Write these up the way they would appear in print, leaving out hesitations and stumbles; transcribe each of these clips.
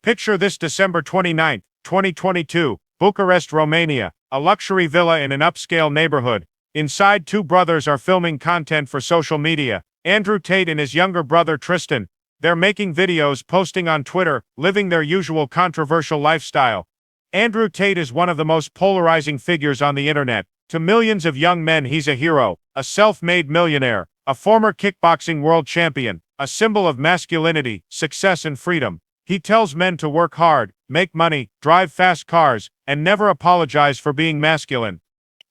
Picture this: December 29, 2022, Bucharest, Romania, a luxury villa in an upscale neighborhood. Inside, two brothers are filming content for social media. Andrew Tate and his younger brother Tristan. They're making videos, posting on Twitter, living their usual controversial lifestyle. Andrew Tate is one of the most polarizing figures on the internet. To millions of young men, he's a hero, a self-made millionaire, a former kickboxing world champion, a symbol of masculinity, success, and freedom. He tells men to work hard, make money, drive fast cars, and never apologize for being masculine.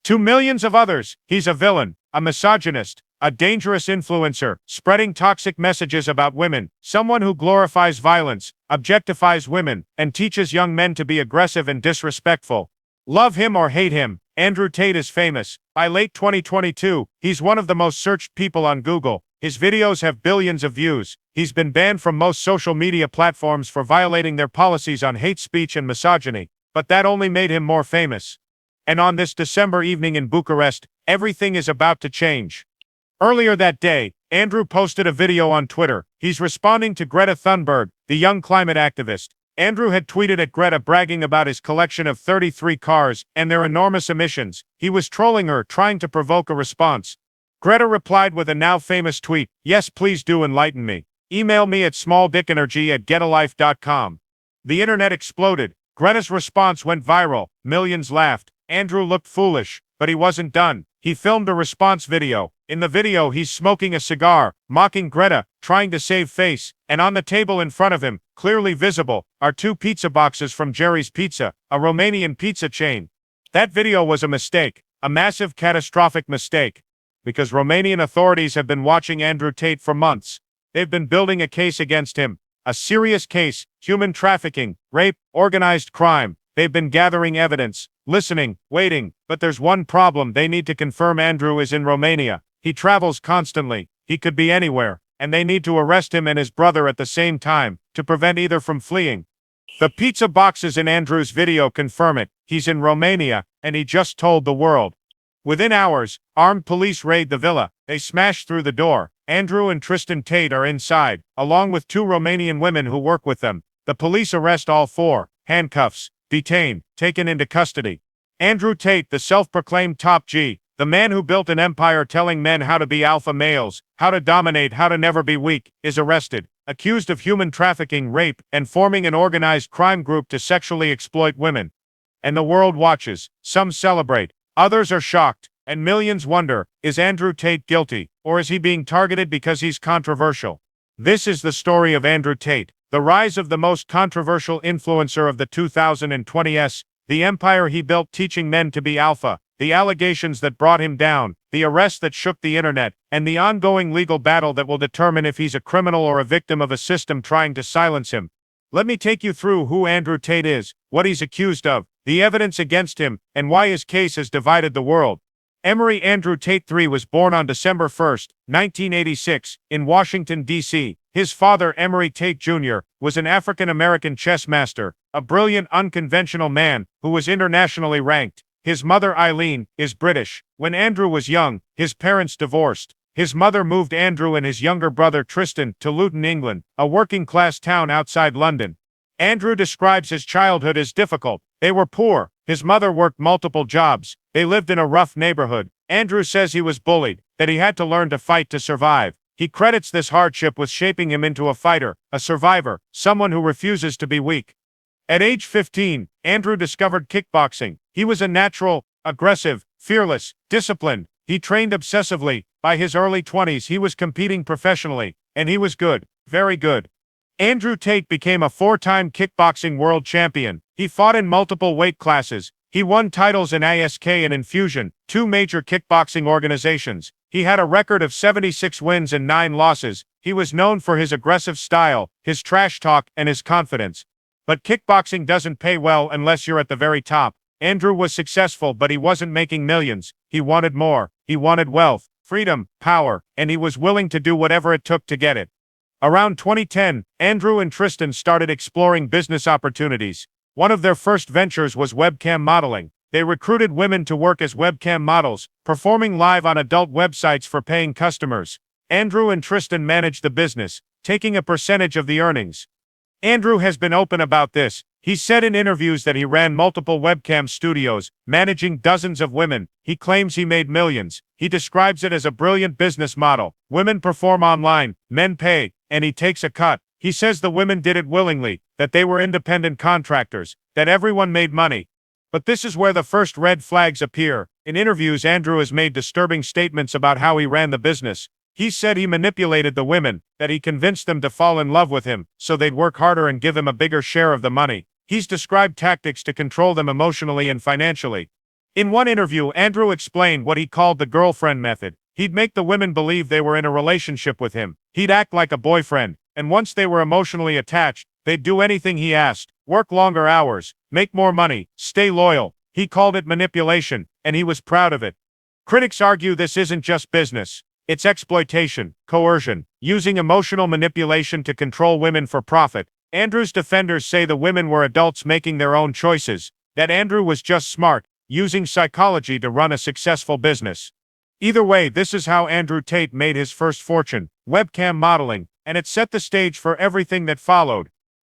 To millions of others, he's a villain, a misogynist, a dangerous influencer, spreading toxic messages about women, someone who glorifies violence, objectifies women, and teaches young men to be aggressive and disrespectful. Love him or hate him, Andrew Tate is famous. By late 2022, he's one of the most searched people on Google. His videos have billions of views. He's been banned from most social media platforms for violating their policies on hate speech and misogyny. But that only made him more famous. And on this December evening in Bucharest, everything is about to change. Earlier that day, Andrew posted a video on Twitter. He's responding to Greta Thunberg, the young climate activist. Andrew had tweeted at Greta bragging about his collection of 33 cars and their enormous emissions. He was trolling her, trying to provoke a response. Greta replied with a now famous tweet, "Yes, please do enlighten me. Email me at smalldickenergy@getalife.com." The internet exploded. Greta's response went viral. Millions laughed. Andrew looked foolish, but he wasn't done. He filmed a response video. In the video, he's smoking a cigar, mocking Greta, trying to save face, and on the table in front of him, clearly visible, are two pizza boxes from Jerry's Pizza, a Romanian pizza chain. That video was a mistake, a massive catastrophic mistake, because Romanian authorities have been watching Andrew Tate for months. They've been building a case against him, a serious case, human trafficking, rape, organized crime. They've been gathering evidence, listening, waiting, but there's one problem: they need to confirm Andrew is in Romania. He travels constantly, he could be anywhere, and they need to arrest him and his brother at the same time, to prevent either from fleeing. The pizza boxes in Andrew's video confirm it. He's in Romania, and he just told the world. Within hours, armed police raid the villa. They smash through the door. Andrew and Tristan Tate are inside, along with two Romanian women who work with them. The police arrest all four, handcuffs, detained, taken into custody. Andrew Tate, the self-proclaimed top G, the man who built an empire telling men how to be alpha males, how to dominate, how to never be weak, is arrested, accused of human trafficking, rape, and forming an organized crime group to sexually exploit women. And the world watches. Some celebrate, others are shocked, and millions wonder, is Andrew Tate guilty, or is he being targeted because he's controversial? This is the story of Andrew Tate, the rise of the most controversial influencer of the 2020s, the empire he built teaching men to be alpha, the allegations that brought him down, the arrest that shook the internet, and the ongoing legal battle that will determine if he's a criminal or a victim of a system trying to silence him. Let me take you through who Andrew Tate is, what he's accused of, the evidence against him, and why his case has divided the world. Emery Andrew Tate III was born on December 1, 1986, in Washington, D.C. His father, Emery Tate Jr., was an African-American chess master, a brilliant, unconventional man who was internationally ranked. His mother, Eileen, is British. When Andrew was young, his parents divorced. His mother moved Andrew and his younger brother Tristan to Luton, England, a working-class town outside London. Andrew describes his childhood as difficult. They were poor. His mother worked multiple jobs. They lived in a rough neighborhood. Andrew says he was bullied, that he had to learn to fight to survive. He credits this hardship with shaping him into a fighter, a survivor, someone who refuses to be weak. At age 15, Andrew discovered kickboxing. He was a natural, aggressive, fearless, disciplined. He trained obsessively. By his early 20s, he was competing professionally, and he was good, very good. Andrew Tate became a four-time kickboxing world champion. He fought in multiple weight classes. He won titles in ASK and Infusion, two major kickboxing organizations. He had a record of 76 wins and 9 losses. He was known for his aggressive style, his trash talk, and his confidence. But kickboxing doesn't pay well unless you're at the very top. Andrew was successful, but he wasn't making millions. He wanted more. He wanted wealth, freedom, power, and he was willing to do whatever it took to get it. Around 2010, Andrew and Tristan started exploring business opportunities. One of their first ventures was webcam modeling. They recruited women to work as webcam models, performing live on adult websites for paying customers. Andrew and Tristan managed the business, taking a percentage of the earnings. Andrew has been open about this. He said in interviews that he ran multiple webcam studios, managing dozens of women. He claims he made millions. He describes it as a brilliant business model. Women perform online, men pay, and he takes a cut. He says the women did it willingly, that they were independent contractors, that everyone made money. But this is where the first red flags appear. In interviews, Andrew has made disturbing statements about how he ran the business. He said he manipulated the women, that he convinced them to fall in love with him, so they'd work harder and give him a bigger share of the money. He's described tactics to control them emotionally and financially. In one interview, Andrew explained what he called the girlfriend method. He'd make the women believe they were in a relationship with him. He'd act like a boyfriend, and once they were emotionally attached, they'd do anything he asked, work longer hours, make more money, stay loyal. He called it manipulation, and he was proud of it. Critics argue this isn't just business. It's exploitation, coercion, using emotional manipulation to control women for profit. Andrew's defenders say the women were adults making their own choices, that Andrew was just smart, using psychology to run a successful business. Either way, this is how Andrew Tate made his first fortune, webcam modeling, and it set the stage for everything that followed.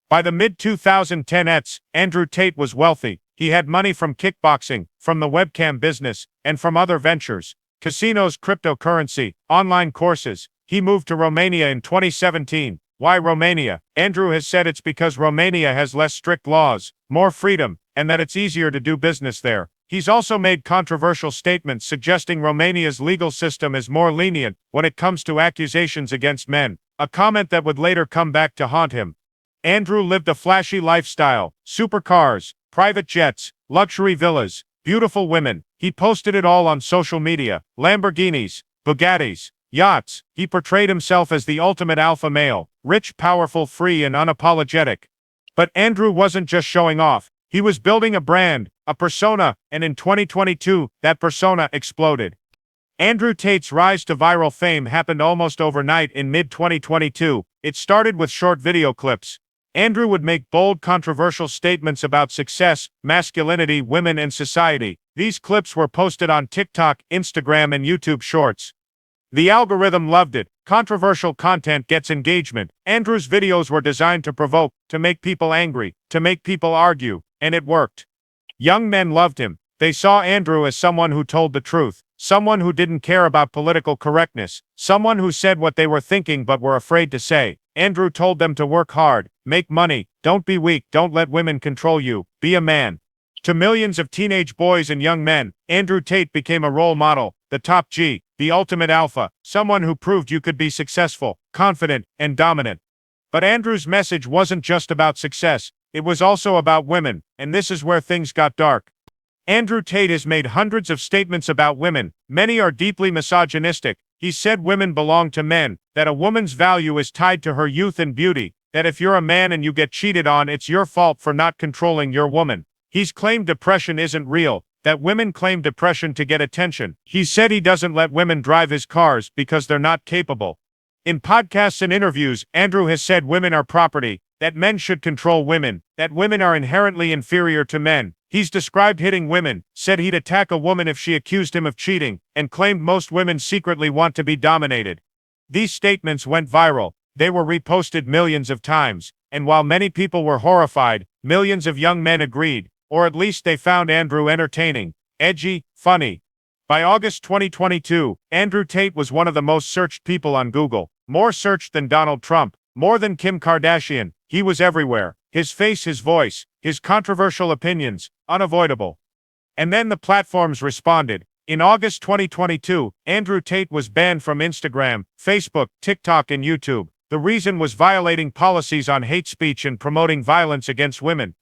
By the mid-2010s, Andrew Tate was wealthy. He had money from kickboxing, from the webcam business, and from other ventures. Casinos, cryptocurrency, online courses. He moved to Romania in 2017. Why Romania? Andrew has said it's because Romania has less strict laws, more freedom, and that it's easier to do business there. He's also made controversial statements suggesting Romania's legal system is more lenient when it comes to accusations against men, a comment that would later come back to haunt him. Andrew lived a flashy lifestyle, supercars, private jets, luxury villas, beautiful women. He posted it all on social media, Lamborghinis, Bugattis, yachts. He portrayed himself as the ultimate alpha male, rich, powerful, free, and unapologetic. But Andrew wasn't just showing off. He was building a brand, a persona, and in 2022, that persona exploded. Andrew Tate's rise to viral fame happened almost overnight in mid-2022. It started with short video clips. Andrew would make bold, controversial statements about success, masculinity, women, and society. These clips were posted on TikTok, Instagram, and YouTube Shorts. The algorithm loved it. Controversial content gets engagement. Andrew's videos were designed to provoke, to make people angry, to make people argue, and it worked. Young men loved him. They saw Andrew as someone who told the truth, someone who didn't care about political correctness, someone who said what they were thinking but were afraid to say. Andrew told them to work hard, make money, don't be weak, don't let women control you, be a man. To millions of teenage boys and young men, Andrew Tate became a role model, the top G, the ultimate alpha, someone who proved you could be successful, confident, and dominant. But Andrew's message wasn't just about success, it was also about women, and this is where things got dark. Andrew Tate has made hundreds of statements about women. Many are deeply misogynistic. He said women belong to men, that a woman's value is tied to her youth and beauty, that if you're a man and you get cheated on, it's your fault for not controlling your woman. He's claimed depression isn't real, that women claim depression to get attention. He said he doesn't let women drive his cars because they're not capable. In podcasts and interviews, Andrew has said women are property, that men should control women, that women are inherently inferior to men. He's described hitting women, said he'd attack a woman if she accused him of cheating, and claimed most women secretly want to be dominated. These statements went viral. They were reposted millions of times, and while many people were horrified, millions of young men agreed, or at least they found Andrew entertaining, edgy, funny. By August 2022, Andrew Tate was one of the most searched people on Google, more searched than Donald Trump, more than Kim Kardashian. He was everywhere. His face, his voice, his controversial opinions, unavoidable. And then the platforms responded. In August 2022, Andrew Tate was banned from Instagram, Facebook, TikTok, and YouTube. The reason was violating policies on hate speech and promoting violence against women.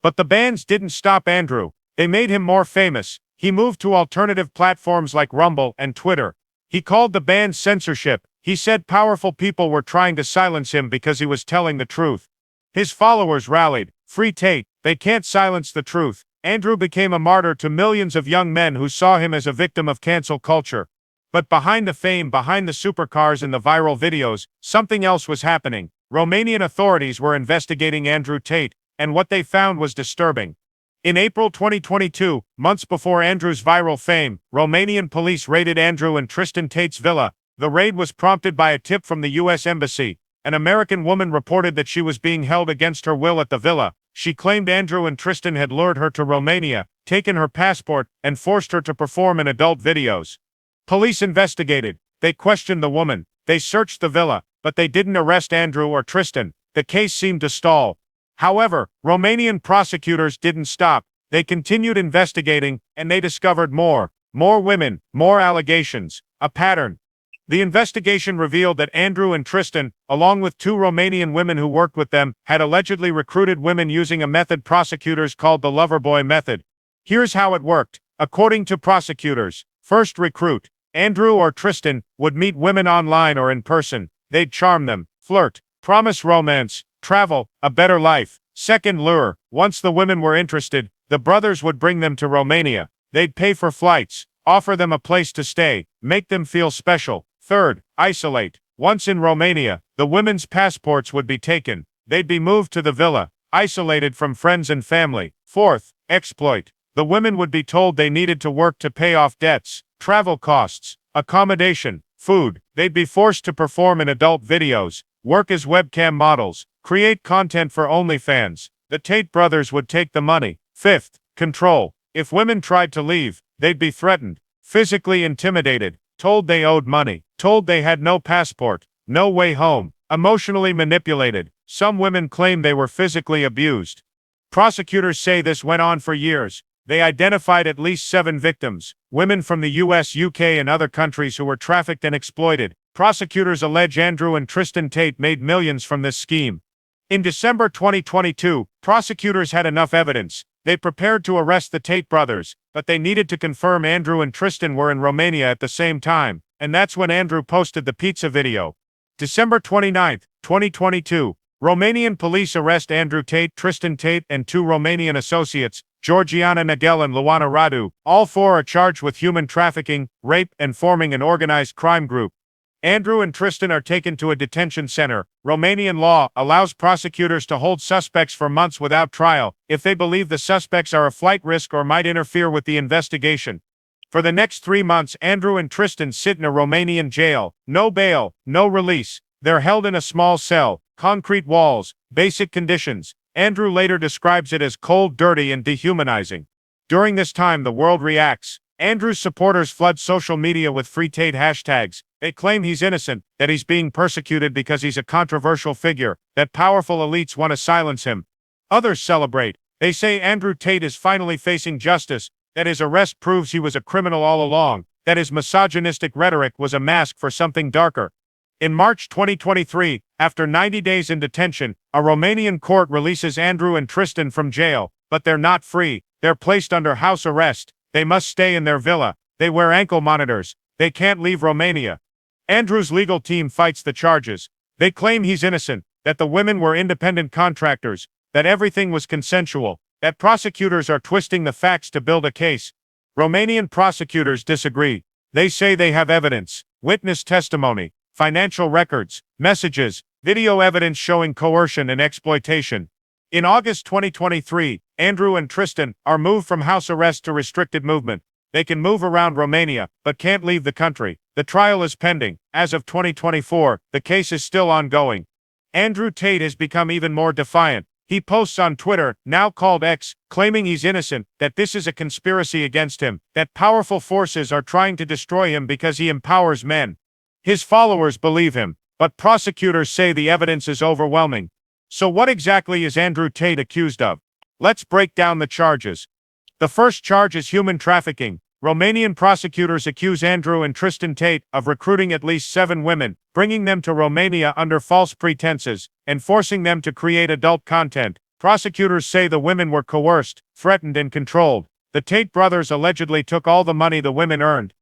But the bans didn't stop Andrew. They made him more famous. He moved to alternative platforms like Rumble and Twitter. He called the bans censorship. He said powerful people were trying to silence him because he was telling the truth. His followers rallied, "Free Tate, they can't silence the truth." Andrew became a martyr to millions of young men who saw him as a victim of cancel culture. But behind the fame, behind the supercars and the viral videos, something else was happening. Romanian authorities were investigating Andrew Tate, and what they found was disturbing. In April 2022, months before Andrew's viral fame, Romanian police raided Andrew and Tristan Tate's villa. The raid was prompted by a tip from the U.S. Embassy. an American woman reported that she was being held against her will at the villa. She claimed Andrew and Tristan had lured her to Romania, taken her passport, and forced her to perform in adult videos. Police investigated. They questioned the woman. They searched the villa, but they didn't arrest Andrew or Tristan. The case seemed to stall. However, Romanian prosecutors didn't stop. They continued investigating, and they discovered more. More women, more allegations, a pattern. The investigation revealed that Andrew and Tristan, along with 2 Romanian women who worked with them, had allegedly recruited women using a method prosecutors called the loverboy method. Here's how it worked. According to prosecutors, first recruit, Andrew or Tristan, would meet women online or in person. They'd charm them, flirt, promise romance, travel, a better life. Second lure, once the women were interested, the brothers would bring them to Romania. They'd pay for flights, offer them a place to stay, make them feel special. Third, isolate. Once in Romania, the women's passports would be taken. They'd be moved to the villa, isolated from friends and family. Fourth, exploit. The women would be told they needed to work to pay off debts, travel costs, accommodation, food. They'd be forced to perform in adult videos, work as webcam models, create content for OnlyFans. The Tate brothers would take the money. Fifth, control. If women tried to leave, they'd be threatened, physically intimidated, told they owed money, told they had no passport, no way home, emotionally manipulated. Some women claim they were physically abused. Prosecutors say this went on for years. They identified at least 7 victims, women from the US, UK, and other countries who were trafficked and exploited. Prosecutors allege Andrew and Tristan Tate made millions from this scheme. In December 2022, prosecutors had enough evidence. They prepared to arrest the Tate brothers, but they needed to confirm Andrew and Tristan were in Romania at the same time, and that's when Andrew posted the pizza video. December 29, 2022, Romanian police arrest Andrew Tate, Tristan Tate, and 2 Romanian associates, Georgiana Nagel and Luana Radu. All 4 are charged with human trafficking, rape, and forming an organized crime group. Andrew and Tristan are taken to a detention center. Romanian law allows prosecutors to hold suspects for months without trial if they believe the suspects are a flight risk or might interfere with the investigation. For the next 3 months, Andrew and Tristan sit in a Romanian jail. No bail, no release. They're held in a small cell, concrete walls, basic conditions. Andrew later describes it as cold, dirty, and dehumanizing. During this time, the world reacts. Andrew's supporters flood social media with Free Tate hashtags. They claim he's innocent, that he's being persecuted because he's a controversial figure, that powerful elites want to silence him. Others celebrate. They say Andrew Tate is finally facing justice, that his arrest proves he was a criminal all along, that his misogynistic rhetoric was a mask for something darker. In March 2023, after 90 days in detention, a Romanian court releases Andrew and Tristan from jail, but they're not free. They're placed under house arrest. They must stay in their villa. They wear ankle monitors. They can't leave Romania. Andrew's legal team fights the charges. They claim he's innocent, that the women were independent contractors, that everything was consensual, that prosecutors are twisting the facts to build a case. Romanian prosecutors disagree. They say they have evidence, witness testimony, financial records, messages, video evidence showing coercion and exploitation. In August 2023, Andrew and Tristan are moved from house arrest to restricted movement. They can move around Romania, but can't leave the country. The trial is pending. As of 2024, the case is still ongoing. Andrew Tate has become even more defiant. He posts on Twitter, now called X, claiming he's innocent, that this is a conspiracy against him, that powerful forces are trying to destroy him because he empowers men. His followers believe him, but prosecutors say the evidence is overwhelming. So what exactly is Andrew Tate accused of? Let's break down the charges. The first charge is human trafficking. Romanian prosecutors accuse Andrew and Tristan Tate of recruiting at least 7 women, bringing them to Romania under false pretenses, and forcing them to create adult content. Prosecutors say the women were coerced, threatened, and controlled. The Tate brothers allegedly took all the money the women earned.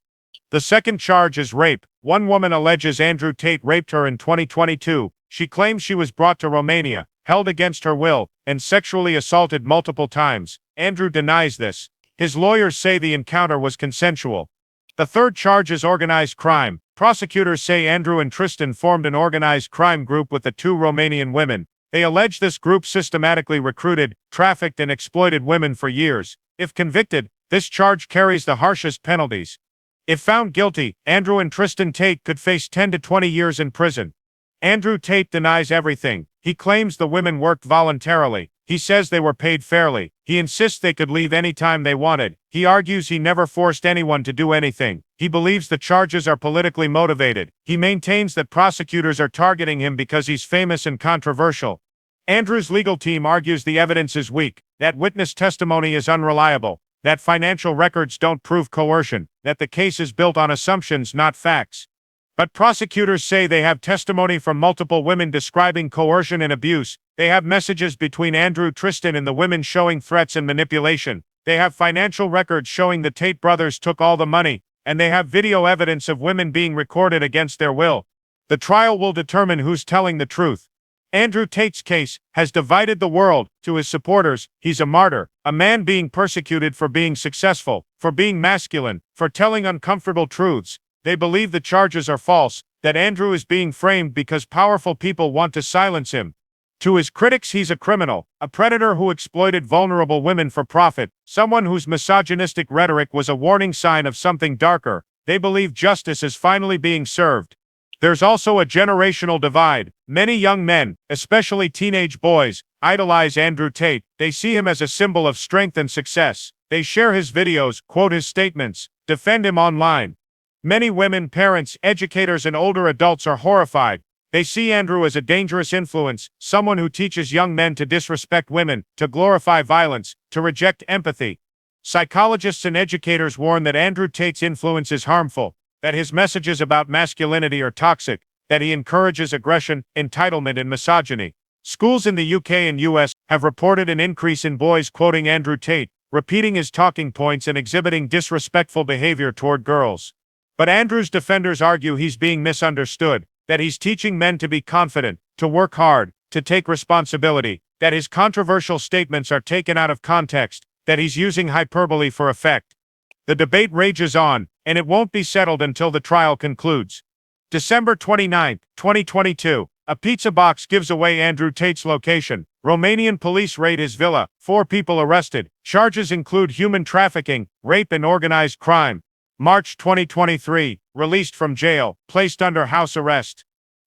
The second charge is rape. One woman alleges Andrew Tate raped her in 2022. She claims she was brought to Romania, held against her will, and sexually assaulted multiple times. Andrew denies this. His lawyers say the encounter was consensual. The third charge is organized crime. Prosecutors say Andrew and Tristan formed an organized crime group with the 2 Romanian women. They allege this group systematically recruited, trafficked, and exploited women for years. If convicted, this charge carries the harshest penalties. If found guilty, Andrew and Tristan Tate could face 10 to 20 years in prison. Andrew Tate denies everything. He claims the women worked voluntarily. He says they were paid fairly. He insists they could leave anytime they wanted. He argues he never forced anyone to do anything. He believes the charges are politically motivated. He maintains that prosecutors are targeting him because he's famous and controversial. Andrew's legal team argues the evidence is weak, that witness testimony is unreliable, that financial records don't prove coercion, that the case is built on assumptions, not facts. But prosecutors say they have testimony from multiple women describing coercion and abuse. They have messages between Andrew, Tristan, and the women showing threats and manipulation. They have financial records showing the Tate brothers took all the money, and they have video evidence of women being recorded against their will. The trial will determine who's telling the truth. Andrew Tate's case has divided the world. To his supporters, he's a martyr, a man being persecuted for being successful, for being masculine, for telling uncomfortable truths. They believe the charges are false, that Andrew is being framed because powerful people want to silence him. To his critics, he's a criminal, a predator who exploited vulnerable women for profit, someone whose misogynistic rhetoric was a warning sign of something darker. They believe justice is finally being served. There's also a generational divide. Many young men, especially teenage boys, idolize Andrew Tate. They see him as a symbol of strength and success. They share his videos, quote his statements, defend him online. Many women, parents, educators, and older adults are horrified. They see Andrew as a dangerous influence, someone who teaches young men to disrespect women, to glorify violence, to reject empathy. Psychologists and educators warn that Andrew Tate's influence is harmful, that his messages about masculinity are toxic, that he encourages aggression, entitlement, and misogyny. Schools in the UK and US have reported an increase in boys quoting Andrew Tate, repeating his talking points and exhibiting disrespectful behavior toward girls. But Andrew's defenders argue he's being misunderstood, that he's teaching men to be confident, to work hard, to take responsibility, that his controversial statements are taken out of context, that he's using hyperbole for effect. The debate rages on, and it won't be settled until the trial concludes. December 29, 2022, a pizza box gives away Andrew Tate's location. Romanian police raid his villa, 4 people arrested. Charges include human trafficking, rape, and organized crime. March 2023, released from jail, placed under house arrest.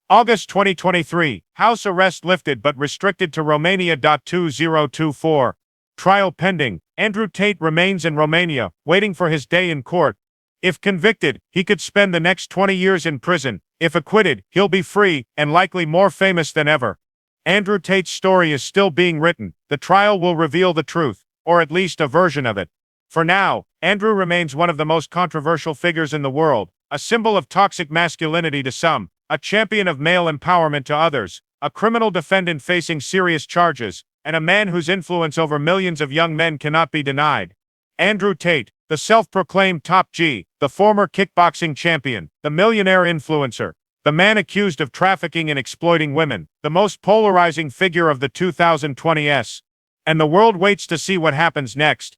August 2023, house arrest lifted but restricted to Romania. 2024. Trial pending. Andrew Tate remains in Romania, waiting for his day in court. If convicted, he could spend the next 20 years in prison. If acquitted, he'll be free, and likely more famous than ever. Andrew Tate's story is still being written. The trial will reveal the truth, or at least a version of it. For now, Andrew remains one of the most controversial figures in the world, a symbol of toxic masculinity to some, a champion of male empowerment to others, a criminal defendant facing serious charges, and a man whose influence over millions of young men cannot be denied. Andrew Tate, the self-proclaimed top G, the former kickboxing champion, the millionaire influencer, the man accused of trafficking and exploiting women, the most polarizing figure of the 2020s. And the world waits to see what happens next.